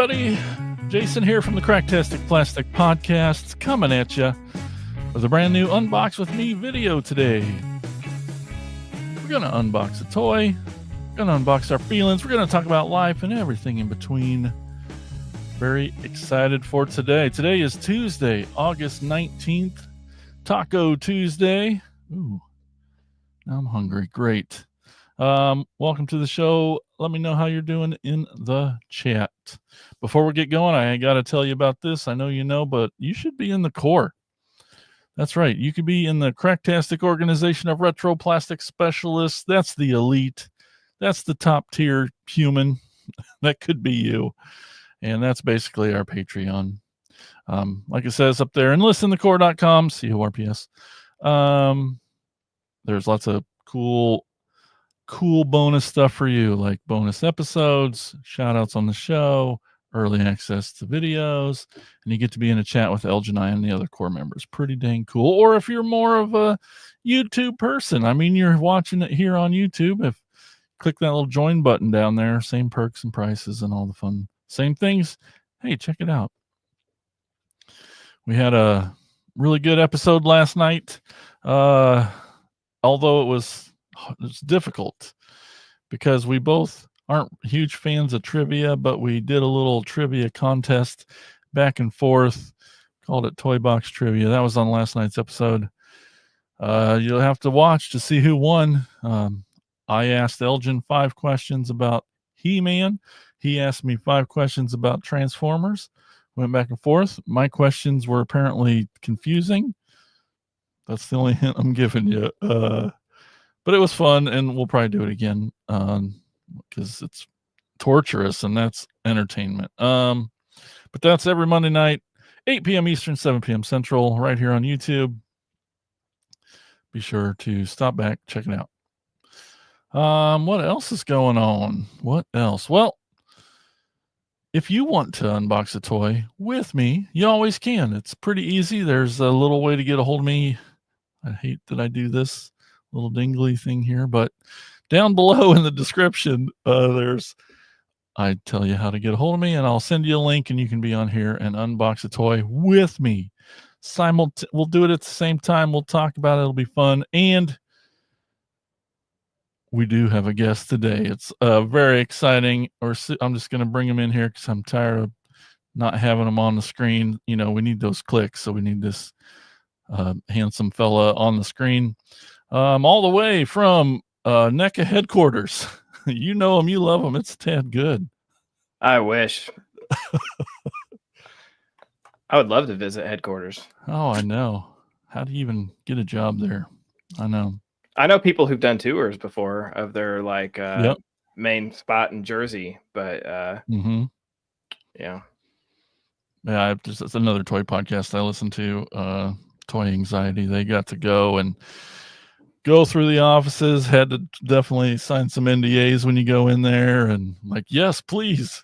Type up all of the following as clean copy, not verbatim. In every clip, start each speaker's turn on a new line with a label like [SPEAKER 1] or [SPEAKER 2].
[SPEAKER 1] everybody. Jason here from the Cracktastic Plastic Podcast, coming at you with a brand new Unbox with Me video today. We're going to unbox a toy. We're going to unbox our feelings. We're going to talk about life and everything in between. Very excited for today. Today is Tuesday, August 19th, Taco Tuesday. Ooh, now I'm hungry. Great. Welcome to the show. Let me know how you're doing in the chat. Before we get going, I got to tell you about this. I know you know, but you should be in the core. That's right. You could be in the Cracktastic Organization of Retro Plastic Specialists. That's the elite. That's the top tier human. That could be you. And that's basically our Patreon. Like it says up there, enlistinthecore.com, CORPS. There's lots of cool bonus stuff for you, like bonus episodes, shout outs on the show, early access to videos, and you get to be in a chat with Elgin and I and the other core members. Pretty dang cool. Or if you're more of a YouTube person, I mean, you're watching it here on YouTube, if click that little join button down there, same perks and prices and all the fun, same things. Hey, check it out. We had a really good episode last night. Although it was difficult because we both aren't huge fans of trivia, but we did a little trivia contest back and forth, called it Toy Box Trivia. That was on last night's episode. You'll have to watch to see who won. I asked Elgin 5 questions about He-Man. He asked me 5 questions about Transformers. Went back and forth. My questions were apparently confusing. That's the only hint I'm giving you. But it was fun, and we'll probably do it again because it's torturous and that's entertainment. But that's every Monday night, 8 p.m. Eastern, 7 p.m. Central, right here on YouTube. Be sure to stop back, check it out. What else is going on? What else? Well, if you want to unbox a toy with me, you always can. It's pretty easy. There's a little way to get a hold of me. I hate that I do this little dingly thing here, but down below in the description, I tell you how to get a hold of me, and I'll send you a link, and you can be on here and unbox a toy with me. We'll do it at the same time. We'll talk about it. It'll be fun, and we do have a guest today. It's very exciting. I'm just going to bring him in here because I'm tired of not having him on the screen. You know, we need those clicks, so we need this handsome fella on the screen. All the way from NECA headquarters. You know him, you love him. It's Tad Good.
[SPEAKER 2] I wish. I would love to visit headquarters.
[SPEAKER 1] Oh, I know. How do you even get a job there? I know
[SPEAKER 2] people who've done tours before of their main spot in Jersey, but yeah.
[SPEAKER 1] It's another toy podcast I listen to, Toy Anxiety. They got to go and go through the offices, had to definitely sign some NDAs when you go in there, and like, yes, please,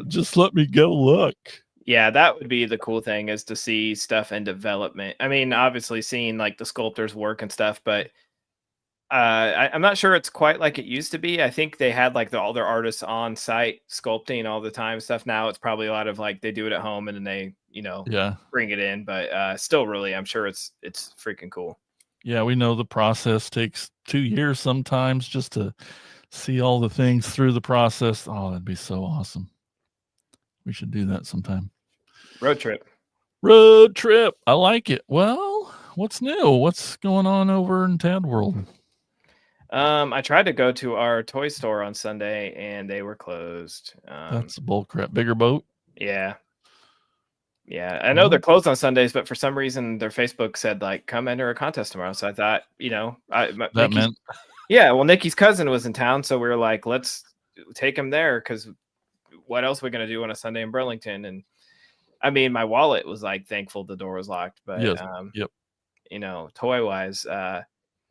[SPEAKER 1] just let me go look.
[SPEAKER 2] Yeah, that would be the cool thing, is to see stuff in development. I mean, obviously seeing like the sculptors work and stuff, but I'm not sure it's quite like it used to be. I think they had like all their artists on site sculpting all the time stuff. Now it's probably a lot of like they do it at home and then they, bring it in. But still, really, I'm sure it's freaking cool.
[SPEAKER 1] Yeah, we know the process takes 2 years sometimes just to see all the things through the process. Oh, that'd be so awesome. We should do that sometime.
[SPEAKER 2] Road trip.
[SPEAKER 1] I like it. Well, what's new? What's going on over in Tad World?
[SPEAKER 2] I tried to go to our toy store on Sunday and they were closed.
[SPEAKER 1] That's bull crap. Bigger Boat?
[SPEAKER 2] Yeah. Yeah, I know they're closed on Sundays, but for some reason their Facebook said like, come enter a contest tomorrow. So I thought, Nikki's cousin was in town, so we were like, let's take him there, because what else are we gonna do on a Sunday in Burlington? And I mean, my wallet was like thankful the door was locked, but toy wise,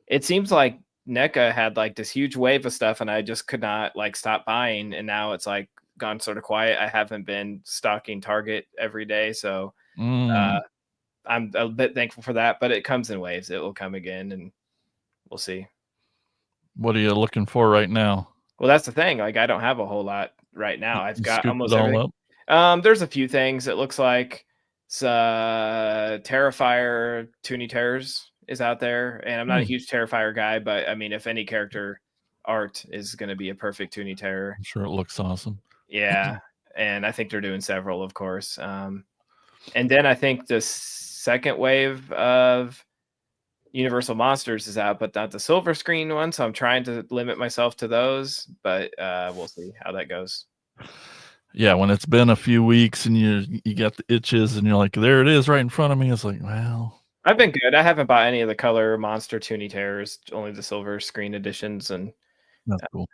[SPEAKER 2] it seems like NECA had like this huge wave of stuff, and I just could not like stop buying, and now it's like gone sort of quiet. I haven't been stocking Target every day, so I'm a bit thankful for that, but it comes in waves. It will come again, and we'll see.
[SPEAKER 1] What are you looking for right now?
[SPEAKER 2] Well, that's the thing. Like, I don't have a whole lot right now. I've got almost everything. There's a few things. It looks like Terrifier Toonie Terrors is out there, and I'm not a huge Terrifier guy, but I mean, if any character art is going to be a perfect Toonie Terror.
[SPEAKER 1] I'm sure it looks awesome.
[SPEAKER 2] Yeah, and I think they're doing several, of course. And then I think the second wave of Universal Monsters is out, but not the silver screen one. So I'm trying to limit myself to those, but we'll see how that goes.
[SPEAKER 1] Yeah, when it's been a few weeks and you got the itches and you're like, there it is right in front of me. It's like, well,
[SPEAKER 2] I've been good. I haven't bought any of the color monster Toonie Terrors, only the silver screen editions, and
[SPEAKER 1] that's cool.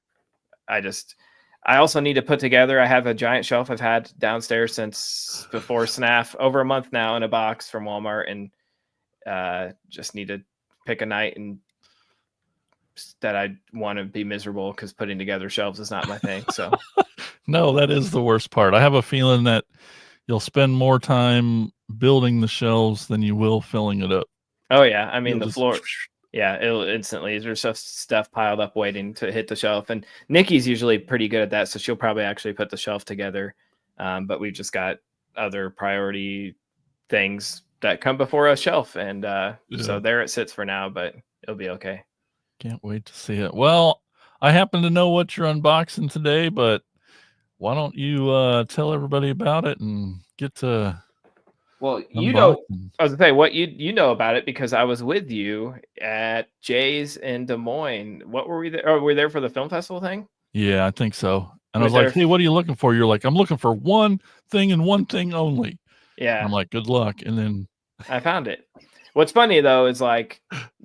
[SPEAKER 2] I also need to put together. I have a giant shelf I've had downstairs since before SNAF, over a month now, in a box from Walmart, and just need to pick a night and that I want to be miserable because putting together shelves is not my thing. So
[SPEAKER 1] no, that is the worst part. I have a feeling that you'll spend more time building the shelves than you will filling it up.
[SPEAKER 2] Oh yeah, I mean the floor. Yeah, it'll instantly. There's just stuff piled up waiting to hit the shelf, and Nikki's usually pretty good at that, so she'll probably actually put the shelf together. But we've just got other priority things that come before a shelf, and so there it sits for now. But it'll be okay.
[SPEAKER 1] Can't wait to see it. Well, I happen to know what you're unboxing today, but why don't you tell everybody about it and get to...
[SPEAKER 2] Well, you know, I was gonna say what you know about it because I was with you at Jay's in Des Moines. What were we there? Oh, were we there for the film festival thing?
[SPEAKER 1] Yeah, I think so. And I was like, hey, what are you looking for? You're like, I'm looking for one thing and one thing only.
[SPEAKER 2] Yeah.
[SPEAKER 1] And I'm like, good luck. And then
[SPEAKER 2] I found it. What's funny though is like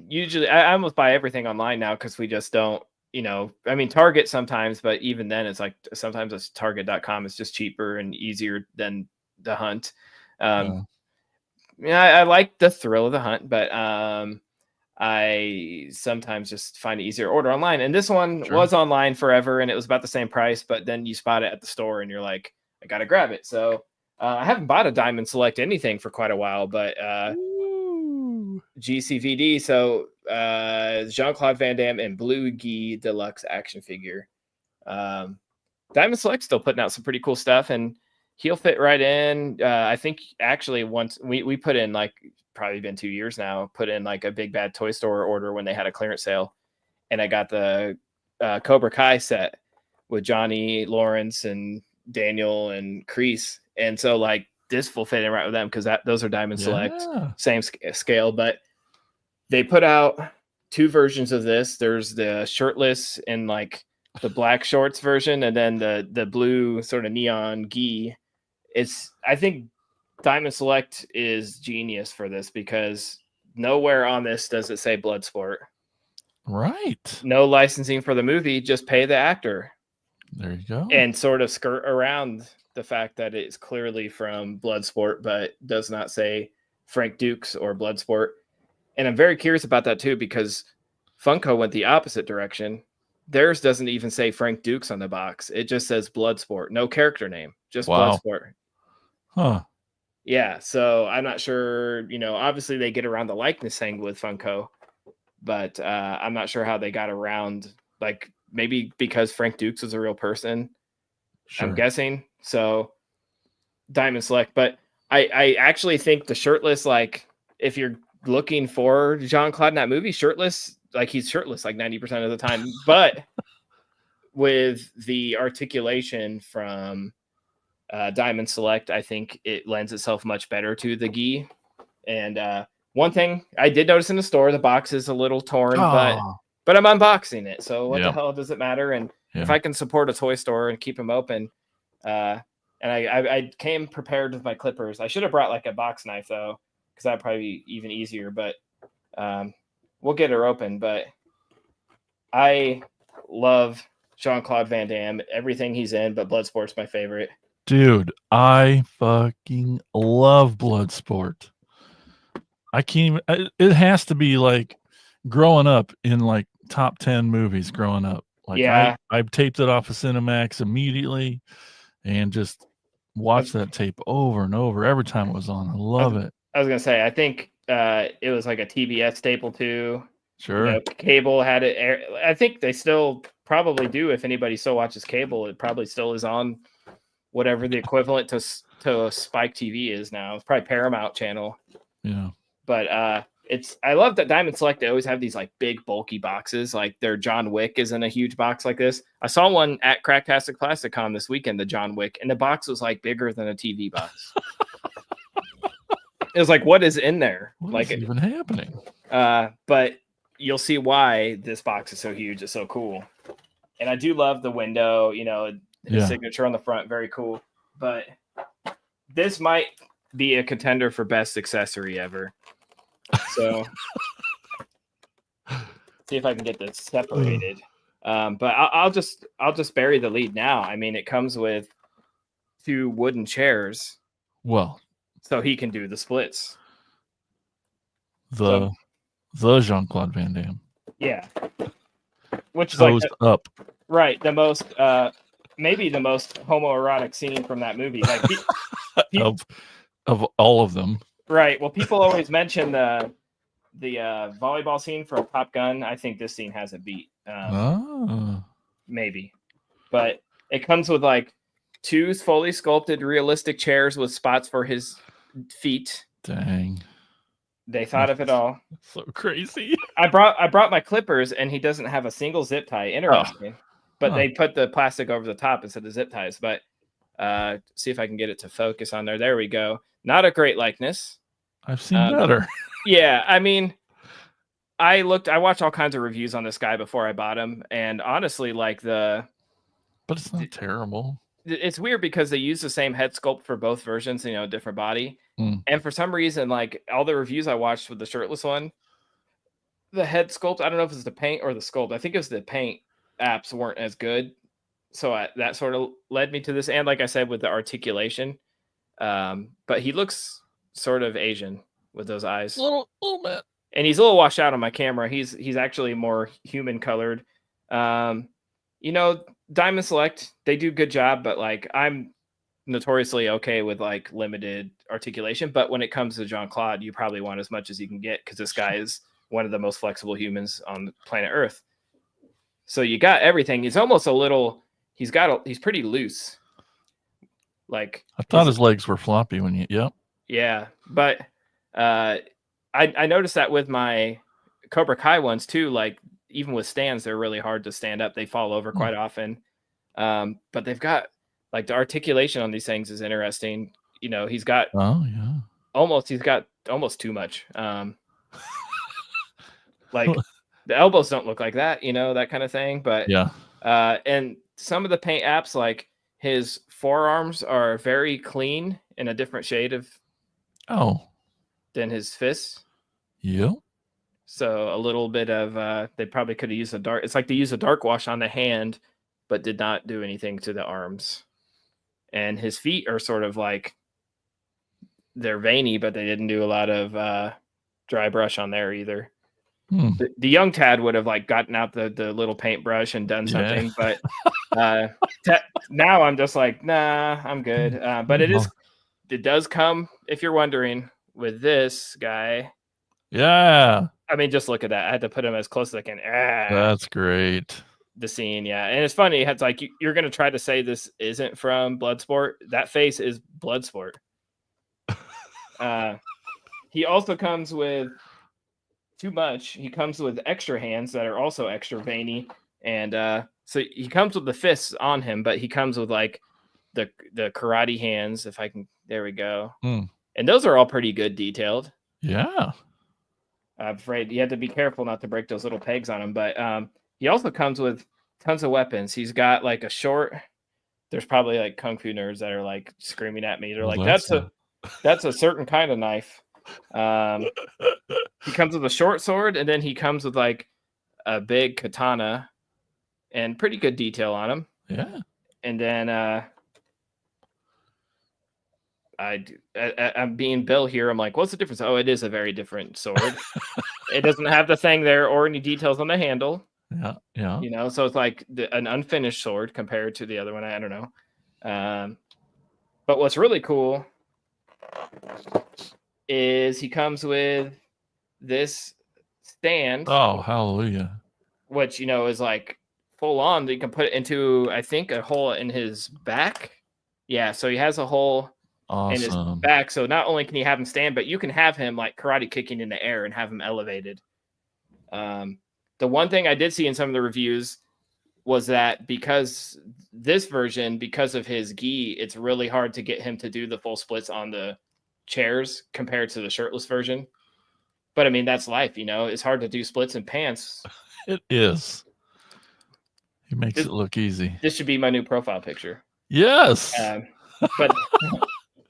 [SPEAKER 2] usually I almost buy everything online now because we just don't, you know, I mean Target sometimes, but even then it's like sometimes it's Target.com is just cheaper and easier than the hunt. Yeah, I like the thrill of the hunt, but I sometimes just find it easier to order online. And this one was online forever and it was about the same price, but then you spot it at the store and you're like, I gotta grab it. So I haven't bought a Diamond Select anything for quite a while, but GCVD. So Jean-Claude Van Damme and Blue Guy Deluxe action figure. Diamond Select still putting out some pretty cool stuff, and he'll fit right in. I think actually once we put in, like, probably been 2 years now, put in like a Big Bad Toy Store order when they had a clearance sale, and I got the Cobra Kai set with Johnny Lawrence and Daniel and Kreese, and so like this will fit in right with them because those are Diamond Select, same scale. But they put out 2 versions of this. There's the shirtless and like the black shorts version, and then the blue sort of neon gi. I think Diamond Select is genius for this because nowhere on this does it say Bloodsport.
[SPEAKER 1] Right.
[SPEAKER 2] No licensing for the movie, just pay the actor.
[SPEAKER 1] There you go.
[SPEAKER 2] And sort of skirt around the fact that it's clearly from Bloodsport, but does not say Frank Dukes or Bloodsport. And I'm very curious about that too, because Funko went the opposite direction. Theirs doesn't even say Frank Dukes on the box. It just says Bloodsport. No character name, just Bloodsport.
[SPEAKER 1] Huh.
[SPEAKER 2] Yeah, so I'm not sure, you know, obviously they get around the likeness thing with Funko, but I'm not sure how they got around, like maybe because Frank Dukes is a real person, I'm guessing. So Diamond Select, but I actually think the shirtless, like if you're looking for Jean-Claude in that movie, shirtless, like he's shirtless like 90% of the time, but with the articulation from Diamond Select, I think it lends itself much better to the gi. And one thing I did notice in the store, the box is a little torn, but I'm unboxing it, so what the hell does it matter? And if I can support a toy store and keep them open, and I came prepared with my clippers. I should have brought like a box knife though, because that'd probably be even easier. But we'll get her open. But I love Jean-Claude Van Damme, everything he's in, but Bloodsport's my favorite.
[SPEAKER 1] Dude, I fucking love Bloodsport. I can't even, it has to be like growing up in like top 10 movies growing up. Like I've taped it off of Cinemax immediately and just watched that tape over and over every time it was on. I love it.
[SPEAKER 2] I was gonna say, I think it was like a TBS staple too.
[SPEAKER 1] Sure.
[SPEAKER 2] You know, cable had it. I think they still probably do. If anybody still watches cable, it probably still is on whatever the equivalent to Spike TV is now. It's probably Paramount Channel.
[SPEAKER 1] Yeah.
[SPEAKER 2] But I love that Diamond Select. They always have these like big bulky boxes. Like their John Wick is in a huge box like this. I saw one at Cracktastic Plasticon this weekend, the John Wick, and the box was like bigger than a TV box. It was like, what is in there?
[SPEAKER 1] What is even happening?
[SPEAKER 2] But you'll see why this box is so huge. It's so cool. And I do love the window, his signature on the front. Very cool. But this might be a contender for best accessory ever. So see if I can get this separated. But I'll just bury the lead now. I mean, it comes with 2 wooden chairs.
[SPEAKER 1] Well,
[SPEAKER 2] so he can do the splits.
[SPEAKER 1] The Jean-Claude Van Damme.
[SPEAKER 2] Yeah. Which is
[SPEAKER 1] Toes up.
[SPEAKER 2] Right. The most maybe the most homoerotic scene from that movie. Like
[SPEAKER 1] of all of them.
[SPEAKER 2] Right. Well, people always mention the volleyball scene from Top Gun. I think this scene has a beat. Maybe. But it comes with like 2 fully sculpted realistic chairs with spots for his feet.
[SPEAKER 1] Dang.
[SPEAKER 2] They thought of it all.
[SPEAKER 1] So crazy.
[SPEAKER 2] I brought my clippers and he doesn't have a single zip tie. Interesting. But they put the plastic over the top instead of zip ties. But see if I can get it to focus on there. There we go. Not a great likeness.
[SPEAKER 1] I've seen better.
[SPEAKER 2] Yeah, I mean, I watched all kinds of reviews on this guy before I bought him, and honestly, but
[SPEAKER 1] it's not terrible.
[SPEAKER 2] It's weird because they use the same head sculpt for both versions, different body. And for some reason, like all the reviews I watched with the shirtless one, the head sculpt, I don't know if it's the paint or the sculpt. I think it was the paint apps weren't as good. So that sort of led me to this. And like I said, with the articulation, but he looks sort of Asian with those eyes.
[SPEAKER 1] A little bit.
[SPEAKER 2] And he's a little washed out on my camera. He's actually more human colored. Diamond Select, they do a good job, but like I'm notoriously okay with like limited articulation. But when it comes to Jean-Claude, you probably want as much as you can get because this guy is one of the most flexible humans on planet Earth. So you got everything. He's almost he's pretty loose. Like
[SPEAKER 1] I thought his legs were floppy when
[SPEAKER 2] Yeah, but I noticed that with my Cobra Kai ones too. Like even with stands, they're really hard to stand up. They fall over quite often. But they've got like the articulation on these things is interesting. He's got almost too much. Like the elbows don't look like that, that kind of thing. But and some of the paint apps, like his forearms are very clean in a different shade of than his fists.
[SPEAKER 1] Yep.
[SPEAKER 2] So a little bit of they probably could have used it's like they use a dark wash on the hand, but did not do anything to the arms. And his feet are sort of like they're veiny, but they didn't do a lot of dry brush on there either. The young Tad would have like gotten out the little paintbrush and done something, but now I'm just like, nah, I'm good. But it does come, if you're wondering, with this guy.
[SPEAKER 1] Yeah.
[SPEAKER 2] I mean, just look at that. I had to put him as close as I can.
[SPEAKER 1] That's great.
[SPEAKER 2] The scene, yeah. And it's funny. It's like you're going to try to say this isn't from Bloodsport. That face is Bloodsport. He also comes with too much. He comes with extra hands that are also extra veiny. And so he comes with the fists on him, but he comes with like the karate hands. If I can, there we go. And those are all pretty good detailed.
[SPEAKER 1] Yeah.
[SPEAKER 2] I'm afraid you have to be careful not to break those little pegs on him. But he also comes with tons of weapons. He's got like a short. There's probably like kung fu nerds that are like screaming at me. They're like, that's a certain kind of knife. He comes with a short sword, and then he comes with like a big katana and pretty good detail on him.
[SPEAKER 1] Yeah.
[SPEAKER 2] And then I'm being Bill here. I'm like, what's the difference? Oh, it is a very different sword. It doesn't have the thing there or any details on the handle.
[SPEAKER 1] Yeah.
[SPEAKER 2] So it's like an unfinished sword compared to the other one. I don't know. But what's really cool is he comes with this stand.
[SPEAKER 1] Oh, hallelujah.
[SPEAKER 2] Which, is like full on. You can put it into, I think, a hole in his back. Yeah, so he has a hole in his
[SPEAKER 1] Awesome.
[SPEAKER 2] back. So not only can you have him stand, but you can have him like karate kicking in the air and have him elevated. The one thing I did see in some of the reviews was that because this version, because of his gi, it's really hard to get him to do the full splits on the chairs compared to the shirtless version. But I mean, that's life, you know. It's hard to do splits in pants.
[SPEAKER 1] It is. He makes it look easy.
[SPEAKER 2] This should be my new profile picture.
[SPEAKER 1] Yes.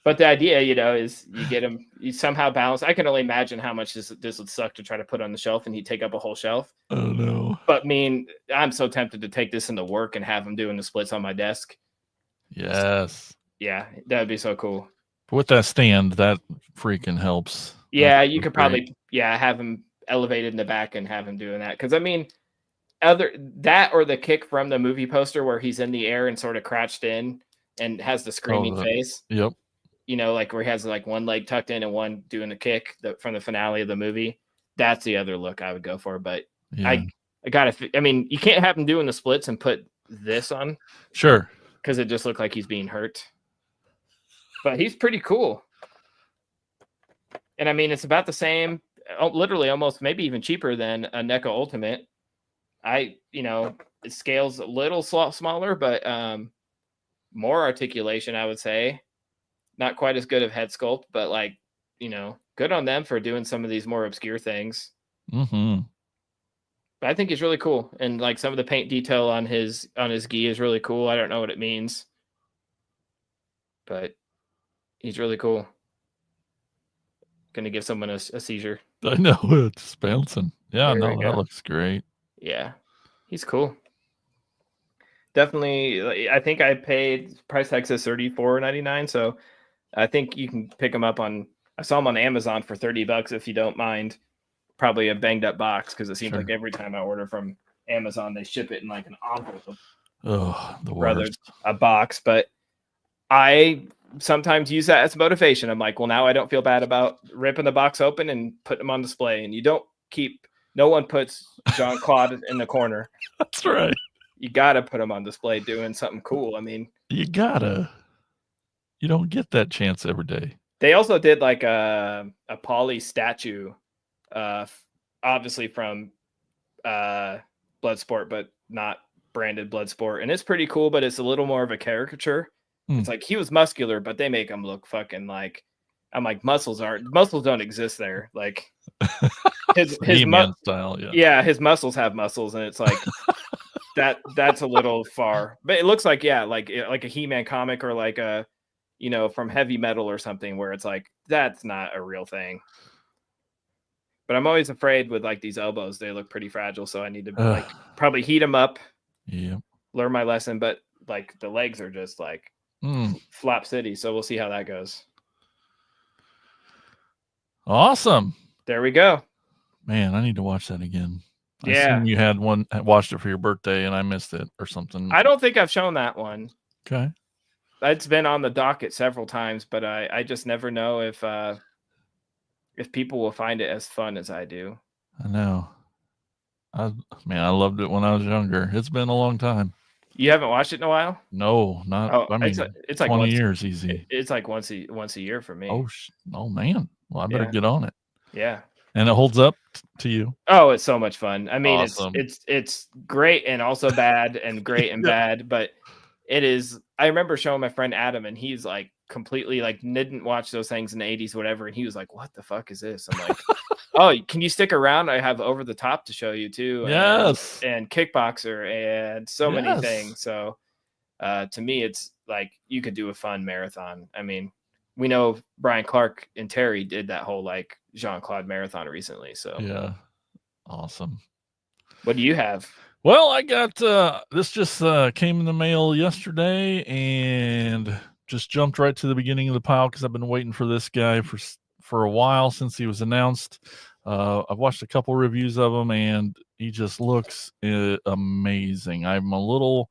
[SPEAKER 2] But the idea, you know, is you get him, you somehow balance. I can only imagine how much this would suck to try to put on the shelf, and he'd take up a whole shelf.
[SPEAKER 1] Oh no!
[SPEAKER 2] But I'm so tempted to take this into work and have him doing the splits on my desk.
[SPEAKER 1] Yes.
[SPEAKER 2] Yeah, that would be so cool.
[SPEAKER 1] With that stand, that freaking helps.
[SPEAKER 2] Yeah, you could probably have him elevated in the back and have him doing that. Because I mean, either that or the kick from the movie poster where he's in the air and sort of crouched in and has the screaming face.
[SPEAKER 1] Yep.
[SPEAKER 2] You know, like where he has like one leg tucked in and one doing the kick from the finale of the movie. That's the other look I would go for. But I gotta. I mean, you can't have him doing the splits and put this on.
[SPEAKER 1] Sure.
[SPEAKER 2] Because it just looked like he's being hurt. But he's pretty cool. And I mean, it's about the same, literally almost maybe even cheaper than a NECA Ultimate. It scales a little smaller, but more articulation, I would say. Not quite as good of head sculpt, but like, you know, good on them for doing some of these more obscure things.
[SPEAKER 1] Mm-hmm.
[SPEAKER 2] But I think he's really cool. And like some of the paint detail on his gi is really cool. I don't know what it means, but he's really cool. Gonna give someone a seizure.
[SPEAKER 1] I know, it's bouncing. Yeah,
[SPEAKER 2] There
[SPEAKER 1] no, that looks great.
[SPEAKER 2] Yeah, he's cool. Definitely, I think I paid price tag says $34.99, so I think you can pick them up on. I saw them on Amazon for $30 if you don't mind. Probably a banged up box because it seems like every time I order from Amazon, they ship it in like an envelope.
[SPEAKER 1] Oh, the worst.
[SPEAKER 2] A box, but I sometimes use that as motivation. I'm like, well, now I don't feel bad about ripping the box open and putting them on display. And no one puts Jean-Claude in the corner.
[SPEAKER 1] That's right.
[SPEAKER 2] You gotta put them on display doing something cool. I mean,
[SPEAKER 1] you don't get that chance every day.
[SPEAKER 2] They also did like a Polly statue, obviously from Bloodsport, but not branded Bloodsport, and it's pretty cool. But it's a little more of a caricature. It's like he was muscular, but they make him look fucking like. I'm like muscles don't exist there. Like his
[SPEAKER 1] style,
[SPEAKER 2] his muscles have muscles, and it's like that's a little far. But it looks like like a He-Man comic or like a from Heavy Metal or something where it's like that's not a real thing. But I'm always afraid with like these elbows, they look pretty fragile, so I need to like probably heat them up.
[SPEAKER 1] Yeah.
[SPEAKER 2] Learn my lesson, but like the legs are just like Flop City, so we'll see how that goes.
[SPEAKER 1] Awesome.
[SPEAKER 2] There we go.
[SPEAKER 1] Man, I need to watch that again.
[SPEAKER 2] Yeah.
[SPEAKER 1] I assume you watched it for your birthday and I missed it or something.
[SPEAKER 2] I don't think I've shown that one.
[SPEAKER 1] Okay.
[SPEAKER 2] It's been on the docket several times, but I just never know if people will find it as fun as I do.
[SPEAKER 1] I know. I loved it when I was younger. It's been a long time.
[SPEAKER 2] You haven't watched it in a while?
[SPEAKER 1] No, not.
[SPEAKER 2] Oh,
[SPEAKER 1] I mean, it's like 20 years easy.
[SPEAKER 2] It's like once a year for me.
[SPEAKER 1] Oh man. Well, I better get on it.
[SPEAKER 2] Yeah.
[SPEAKER 1] And it holds up to you.
[SPEAKER 2] Oh, it's so much fun. I mean,
[SPEAKER 1] awesome.
[SPEAKER 2] it's great and also bad and great and bad, but it is. I remember showing my friend Adam, and he's like completely like didn't watch those things in the 80s, whatever, and he was like, "What the fuck is this?" I'm like, "Oh, can you stick around? I have Over the Top to show you too."
[SPEAKER 1] Yes.
[SPEAKER 2] And Kickboxer and so many things. So, to me, it's like you could do a fun marathon. I mean, we know Brian Clark and Terry did that whole like Jean-Claude marathon recently. So
[SPEAKER 1] yeah, awesome.
[SPEAKER 2] What do you have?
[SPEAKER 1] Well, I got this just came in the mail yesterday and just jumped right to the beginning of the pile because I've been waiting for this guy for a while since he was announced. I've watched a couple reviews of him and he just looks amazing. I'm a little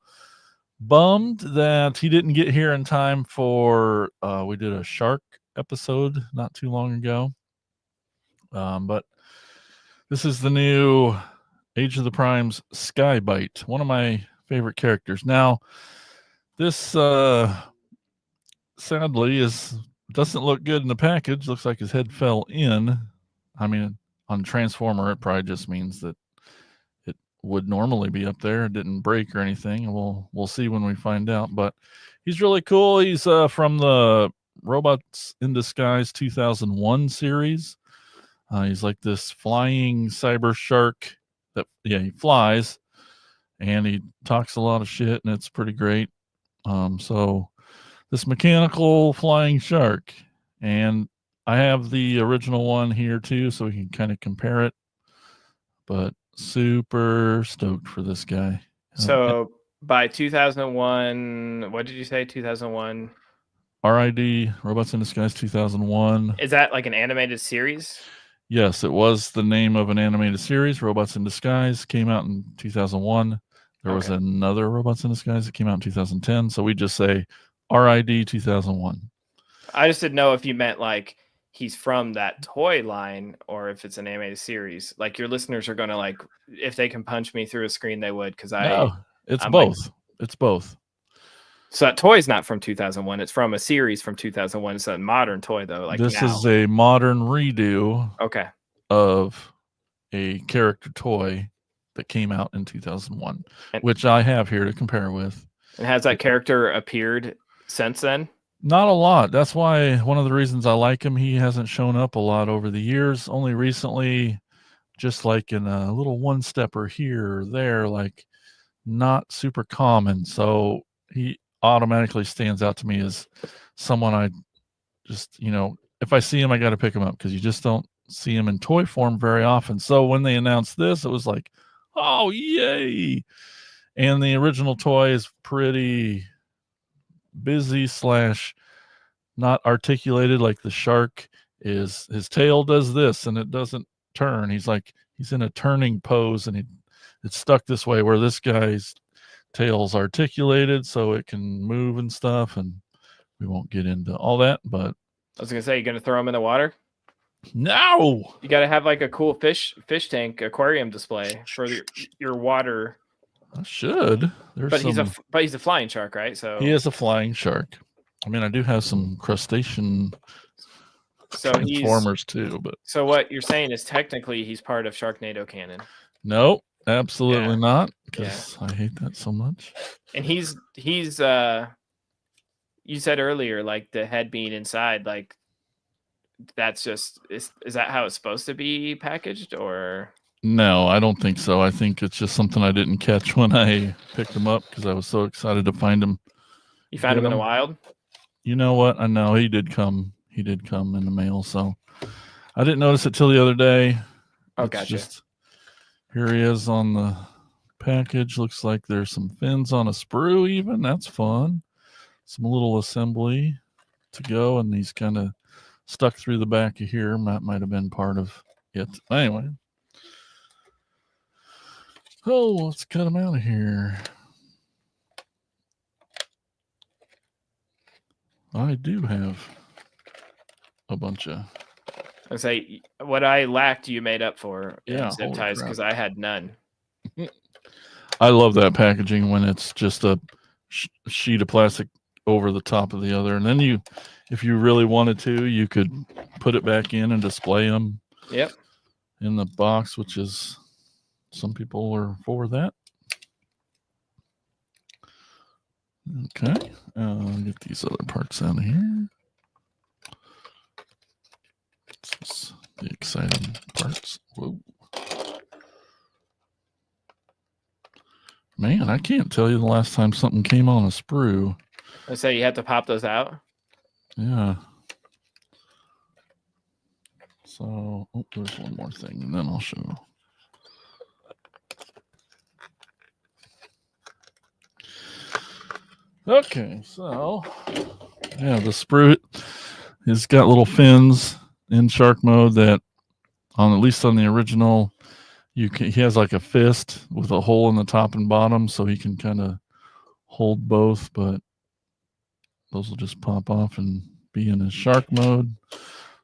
[SPEAKER 1] bummed that he didn't get here in time for we did a shark episode not too long ago. But this is the new Age of the Primes Sky-Byte, one of my favorite characters. Now, this sadly doesn't look good in the package. Looks like his head fell in. I mean, on Transformer, it probably just means that it would normally be up there. It didn't break or anything. We'll see when we find out. But he's really cool. He's from the Robots in Disguise 2001 series. He's like this flying cyber shark he flies, and he talks a lot of shit, and it's pretty great. So this mechanical flying shark, and I have the original one here too, so we can kind of compare it. But super stoked for this guy.
[SPEAKER 2] So by 2001, what did you say? 2001?
[SPEAKER 1] RID, Robots in Disguise 2001.
[SPEAKER 2] Is that like an animated series?
[SPEAKER 1] Yes, it was the name of an animated series. Robots in Disguise came out in 2001. There was another Robots in Disguise that came out in 2010. So we just say RID 2001.
[SPEAKER 2] I just didn't know if you meant like he's from that toy line or if it's an animated series. Like your listeners are going to like, if they can punch me through a screen, they would. Cause
[SPEAKER 1] it's both. Like, it's both.
[SPEAKER 2] So that toy is not from 2001. It's from a series from 2001. It's a modern toy though. Like
[SPEAKER 1] this is a modern redo.
[SPEAKER 2] Okay.
[SPEAKER 1] Of a character toy that came out in 2001, which I have here to compare with.
[SPEAKER 2] And has that character appeared since then?
[SPEAKER 1] Not a lot. That's why one of the reasons I like him, he hasn't shown up a lot over the years. Only recently, just like in a little one-stepper here or there, like not super common. So he automatically stands out to me as someone I just, if I see him, I got to pick him up because you just don't see him in toy form very often. So when they announced this, it was like, oh, yay. And the original toy is pretty busy / not articulated. Like the shark his tail does this and it doesn't turn. He's in a turning pose and it's stuck this way, where this guy's tail's articulated so it can move and stuff. And we won't get into all that, but
[SPEAKER 2] I was gonna say, you're gonna throw him in the water?
[SPEAKER 1] No,
[SPEAKER 2] you got to have like a cool fish tank aquarium display for your water.
[SPEAKER 1] I should.
[SPEAKER 2] But he's a flying shark, right? So
[SPEAKER 1] he is a flying shark. I mean, I do have some crustacean transformers too, but
[SPEAKER 2] so what you're saying is technically he's part of Sharknado canon.
[SPEAKER 1] Nope, absolutely not, because I hate that so much.
[SPEAKER 2] And he's you said earlier, like the head being inside, like that's just is that how it's supposed to be packaged? Or
[SPEAKER 1] no, I don't think so. I think it's just something I didn't catch when I picked him up because I was so excited to find him.
[SPEAKER 2] You found him in the wild?
[SPEAKER 1] You know what? I know he did come in the mail, so I didn't notice it till the other day.
[SPEAKER 2] Oh, gotcha.
[SPEAKER 1] Here he is on the package. Looks like there's some fins on a sprue even. That's fun. Some little assembly to go, and he's kind of stuck through the back of here. Might have been part of it. Anyway. Oh, let's cut him out of here. I do have a bunch of.
[SPEAKER 2] I say what I lacked, you made up for.
[SPEAKER 1] Yeah,
[SPEAKER 2] zip ties, because I had none.
[SPEAKER 1] I love that packaging when it's just a sheet of plastic over the top of the other, and then if you really wanted to, you could put it back in and display them.
[SPEAKER 2] Yep.
[SPEAKER 1] In the box, which is some people are for that. Okay, get these other parts out of here. This is the exciting parts. Whoa. Man, I can't tell you the last time something came on a sprue.
[SPEAKER 2] I say you have to pop those out.
[SPEAKER 1] Yeah. So, there's one more thing, and then I'll show you. Okay, so yeah, the sprue has got little fins in shark mode that, at least on the original, he has like a fist with a hole in the top and bottom, so he can kind of hold both. But those will just pop off and be in his shark mode.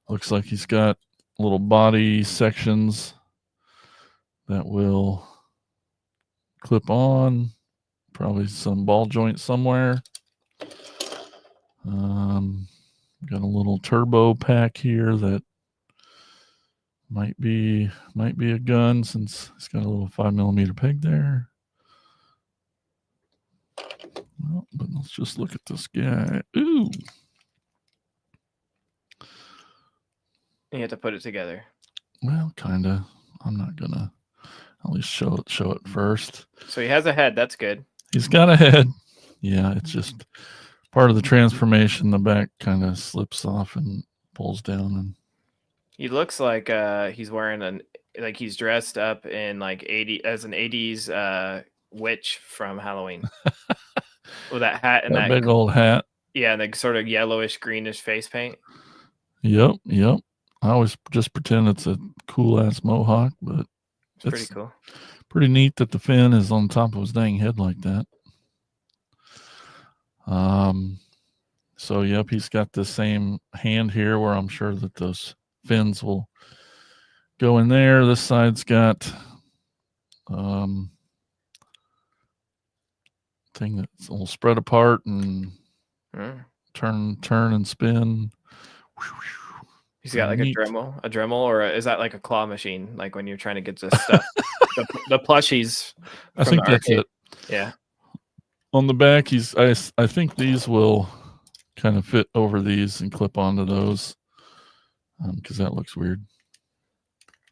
[SPEAKER 1] Looks like he's got little body sections that will clip on. Probably some ball joint somewhere. Got a little turbo pack here that might be a gun, since it's got a little 5mm peg there. Well, but let's just look at this guy. Ooh.
[SPEAKER 2] You have to put it together.
[SPEAKER 1] Well, kind of. I'm not gonna. At least show it first.
[SPEAKER 2] So he has a head. That's good.
[SPEAKER 1] He's got a head. Yeah, it's just part of the transformation. The back kind of slips off and pulls down, and
[SPEAKER 2] he looks like he's wearing he's dressed up in like as an 80s witch from Halloween with that hat and that
[SPEAKER 1] big old hat.
[SPEAKER 2] Yeah, and the sort of yellowish greenish face paint.
[SPEAKER 1] Yep. I always just pretend it's a cool ass mohawk, but
[SPEAKER 2] it's pretty cool.
[SPEAKER 1] Pretty neat that the fin is on top of his dang head like that. So yep, he's got the same hand here where I'm sure that those fins will go in there. This side's got thing that's a little spread apart and turn and spin.
[SPEAKER 2] He's got like a Dremel, or is that like a claw machine? Like when you're trying to get this stuff, the plushies.
[SPEAKER 1] I think that's it.
[SPEAKER 2] Yeah.
[SPEAKER 1] On the back, I think these will kind of fit over these and clip onto those, because that looks weird.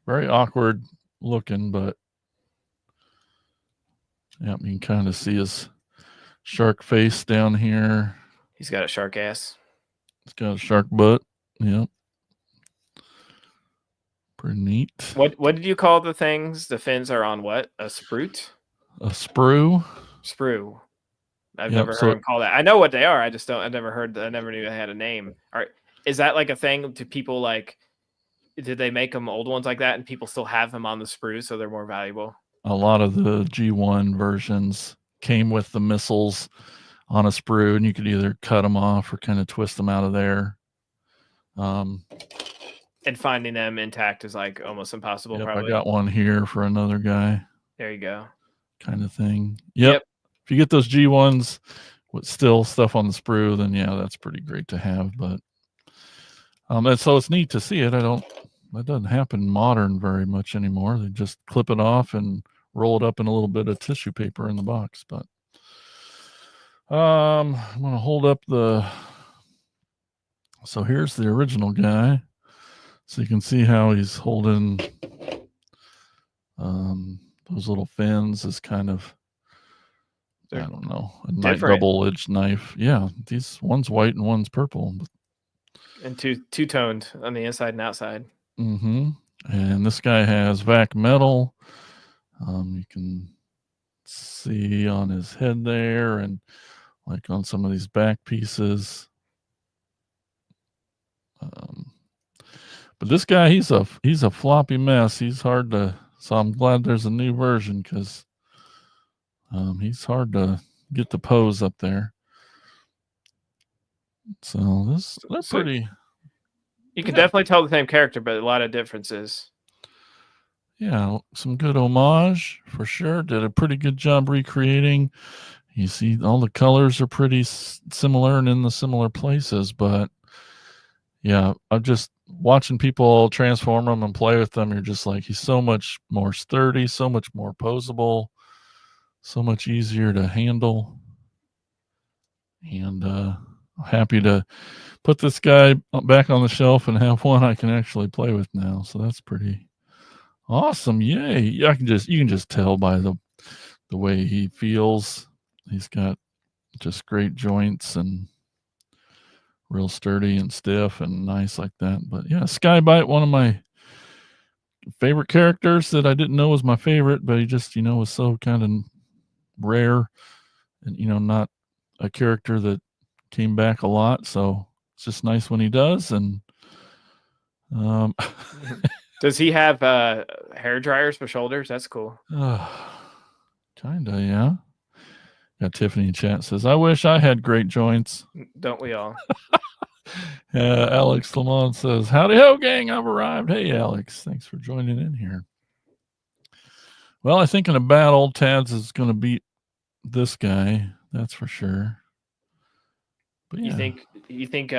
[SPEAKER 1] Very awkward looking, but yeah, you can kind of see his shark face down here.
[SPEAKER 2] He's got a shark ass.
[SPEAKER 1] He's got a shark butt. Yep. Pretty neat.
[SPEAKER 2] What did you call the things? The fins are on what? A sprout?
[SPEAKER 1] A sprue.
[SPEAKER 2] Sprue. I've never heard him call that. I know what they are. I just don't. I never knew they had a name. Is that like a thing? Do people like? Did they make them old ones like that, and people still have them on the sprue, so they're more valuable?
[SPEAKER 1] A lot of the G1 versions came with the missiles on a sprue, and you could either cut them off or kind of twist them out of there.
[SPEAKER 2] And finding them intact is like almost impossible.
[SPEAKER 1] Yep,
[SPEAKER 2] probably.
[SPEAKER 1] I got one here for another guy.
[SPEAKER 2] There you go.
[SPEAKER 1] Kind of thing. Yep. If you get those G1s with still stuff on the sprue, then yeah, that's pretty great to have. But and so it's neat to see it. That doesn't happen modern very much anymore. They just clip it off and roll it up in a little bit of tissue paper in the box. But I'm gonna hold up so here's the original guy. So you can see how he's holding those little fins is kind of, I don't know, a double-edged knife. Yeah, one's white and one's purple.
[SPEAKER 2] And two-toned on the inside and outside.
[SPEAKER 1] Mm-hmm. And this guy has vac metal. You can see on his head there, and like on some of these back pieces. But this guy, he's a floppy mess. He's hard to. So I'm glad there's a new version, because he's hard to get the pose up there. So that's pretty.
[SPEAKER 2] You can definitely tell the same character, but a lot of differences.
[SPEAKER 1] Yeah, some good homage for sure. Did a pretty good job recreating. You see, all the colors are pretty similar and in the similar places, but yeah, I'm just watching people transform them and play with them. You're just like, he's so much more sturdy, so much more posable, so much easier to handle. And happy to put this guy back on the shelf and have one I can actually play with now. So that's pretty awesome. Yay. Yeah, you can just tell by the way he feels. He's got just great joints and real sturdy and stiff and nice like that. But yeah, Sky-Byte, one of my favorite characters that I didn't know was my favorite, but he just, was so kind of rare and, not a character that came back a lot. So it's just nice when he does. And
[SPEAKER 2] does he have hair dryers for shoulders? That's cool.
[SPEAKER 1] Kinda, yeah. Got Tiffany in chat says, I wish I had great joints.
[SPEAKER 2] Don't we all?
[SPEAKER 1] Alex Lamont says, howdy ho, gang, I've arrived. Hey, Alex, thanks for joining in here. Well, I think in a battle, Tads is going to beat this guy. That's for sure. But yeah.
[SPEAKER 2] You think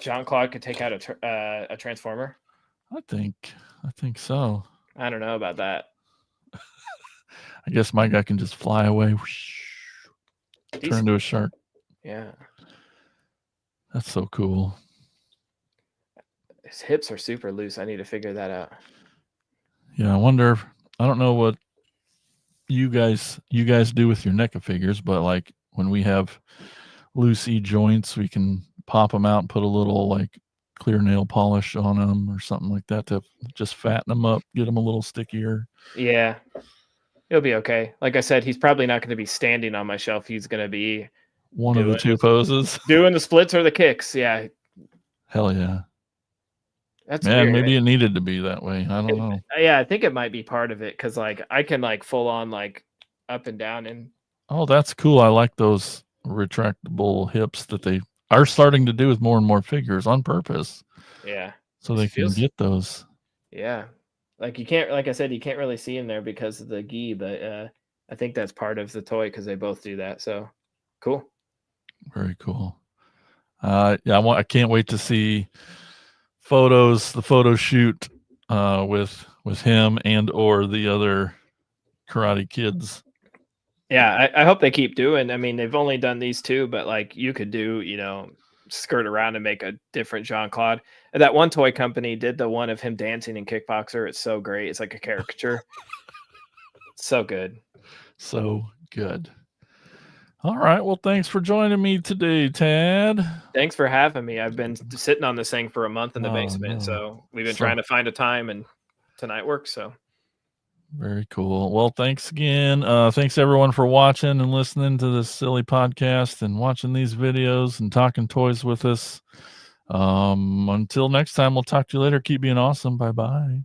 [SPEAKER 2] Jean-Claude could take out a Transformer?
[SPEAKER 1] I think so.
[SPEAKER 2] I don't know about that.
[SPEAKER 1] I guess my guy can just fly away, turn into a shark.
[SPEAKER 2] Yeah.
[SPEAKER 1] That's so cool.
[SPEAKER 2] His hips are super loose. I need to figure that out.
[SPEAKER 1] Yeah, I wonder. I don't know what you guys do with your NECA figures, but like when we have loosey joints, we can pop them out and put a little like clear nail polish on them or something like that to just fatten them up, get them a little stickier.
[SPEAKER 2] Yeah, it'll be okay. Like I said, he's probably not going to be standing on my shelf. He's going to be
[SPEAKER 1] one of the two poses,
[SPEAKER 2] doing the splits or the kicks. Yeah.
[SPEAKER 1] Hell yeah.
[SPEAKER 2] That's
[SPEAKER 1] man.
[SPEAKER 2] weird.
[SPEAKER 1] Maybe it needed to be that way. I don't know.
[SPEAKER 2] Yeah, I think it might be part of it because like I can like full on like up and down and.
[SPEAKER 1] Oh, that's cool. I like those retractable hips that they are starting to do with more and more figures on purpose.
[SPEAKER 2] Yeah.
[SPEAKER 1] So they can get those.
[SPEAKER 2] Yeah. Like you can't, like I said, you can't really see him there because of the gi, but I think that's part of the toy because they both do that. So cool.
[SPEAKER 1] Very cool. Yeah, I can't wait to see the photo shoot with him and or the other Karate Kids.
[SPEAKER 2] Yeah, I hope they keep doing. I mean, they've only done these two, but like you could do, skirt around and make a different Jean-Claude. And that one toy company did the one of him dancing in Kickboxer. It's so great. It's like a caricature. So good.
[SPEAKER 1] So good. All right. Well, thanks for joining me today, Tad.
[SPEAKER 2] Thanks for having me. I've been sitting on this thing for a month in the basement. So we've been trying to find a time and tonight works. So
[SPEAKER 1] very cool. Well, thanks again. Thanks everyone for watching and listening to this silly podcast and watching these videos and talking toys with us. Until next time, we'll talk to you later. Keep being awesome. Bye-bye.